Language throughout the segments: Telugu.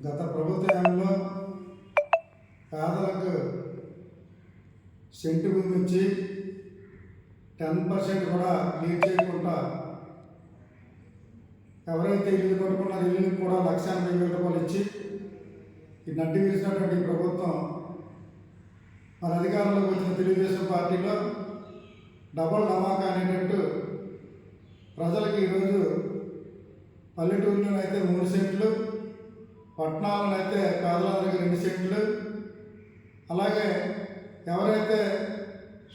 గత ప్రభుత్వంలో పేదలకు సెంటు భూమి ఇచ్చి 10% కూడా క్లియర్ చేయకుండా ఎవరైతే ఇల్లు కట్టుకున్నారో ఇల్లుకి కూడా 1,80,000 రూపాయలు ఇచ్చి ఈ నడ్డి విరిచినటువంటి ప్రభుత్వం మన అధికారంలోకి వచ్చిన తెలుగుదేశం పార్టీలో డబల్ ధమాకా అనేటట్టు ప్రజలకి ఈరోజు పల్లెటూరులోనైతే 3 సెంట్లు, పట్టణాలనైతే పేదలందరికీ 2 సెంట్లు, అలాగే ఎవరైతే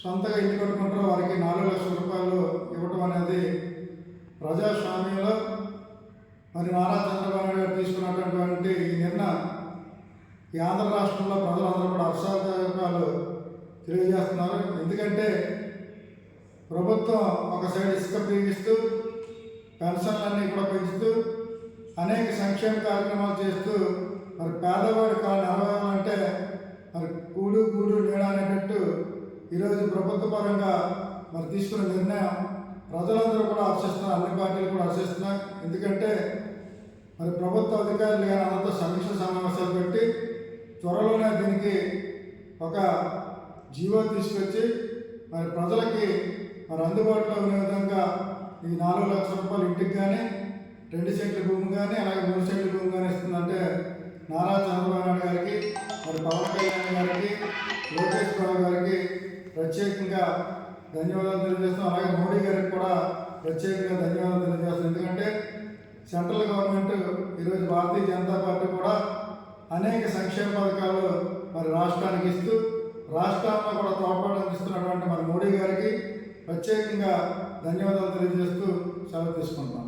సొంతగా ఇల్లు కట్టుకుంటారో వారికి 4 లక్షల రూపాయలు ఇవ్వటం అనేది ప్రజాస్వామ్యంలో మరి నారా చంద్రబాబు నాయుడు గారు తీసుకున్నటువంటి ఈ నిర్ణయం ఈ ఆంధ్ర రాష్ట్రంలో ప్రజలందరూ కూడా హర్షాలు తెలియజేస్తున్నారు. ఎందుకంటే ప్రభుత్వం ఒక సైడ్ ఇసుక పీగిస్తూ పెన్షన్లన్నీ కూడా పెంచుతూ అనేక సంక్షేమ కార్యక్రమాలు చేస్తూ మరి పేదవాడి కాళ్ళు నెరవేరాలంటే మరి కూడు నీడ అనేటట్టు ఈరోజు ప్రభుత్వ పరంగా మరి తీసుకున్న నిర్ణయం ప్రజలందరూ కూడా హర్షిస్తున్నారు, అన్ని పార్టీలు కూడా హర్షిస్తున్నాయి. ఎందుకంటే మరి ప్రభుత్వ అధికారులు కానీ అందరితో సమీక్ష సమావేశాలు పెట్టి త్వరలోనే దీనికి ఒక జీవో తీసుకొచ్చి మరి ప్రజలకి మరి అందుబాటులో ఉన్న విధంగా ఈ 4 లక్షల రూపాయలు ఇంటికి కానీ 2 సెంట్ల భూమి కానీ అలాగే 3 సెంట్ల భూమి కానీ ఇస్తుందంటే నారా చంద్రబాబు నాయుడు గారికి మరి పవన్ కళ్యాణ్ గారికి లోకేష్ బాబు గారికి ప్రత్యేకంగా ధన్యవాదాలు తెలియజేస్తున్నాం. అలాగే మోడీ గారికి కూడా ప్రత్యేకంగా ధన్యవాదాలు తెలియజేస్తున్నాం. ఎందుకంటే సెంట్రల్ గవర్నమెంట్ ఈరోజు భారతీయ జనతా పార్టీ కూడా అనేక సంక్షేమ పథకాలు మరి రాష్ట్రానికి ఇస్తూ రాష్ట్రాల్లో కూడా తోడ్పాటు అందిస్తున్నటువంటి మరి మోడీ గారికి ప్రత్యేకంగా ధన్యవాదాలు తెలియజేస్తూ సెలవు తీసుకుంటాం.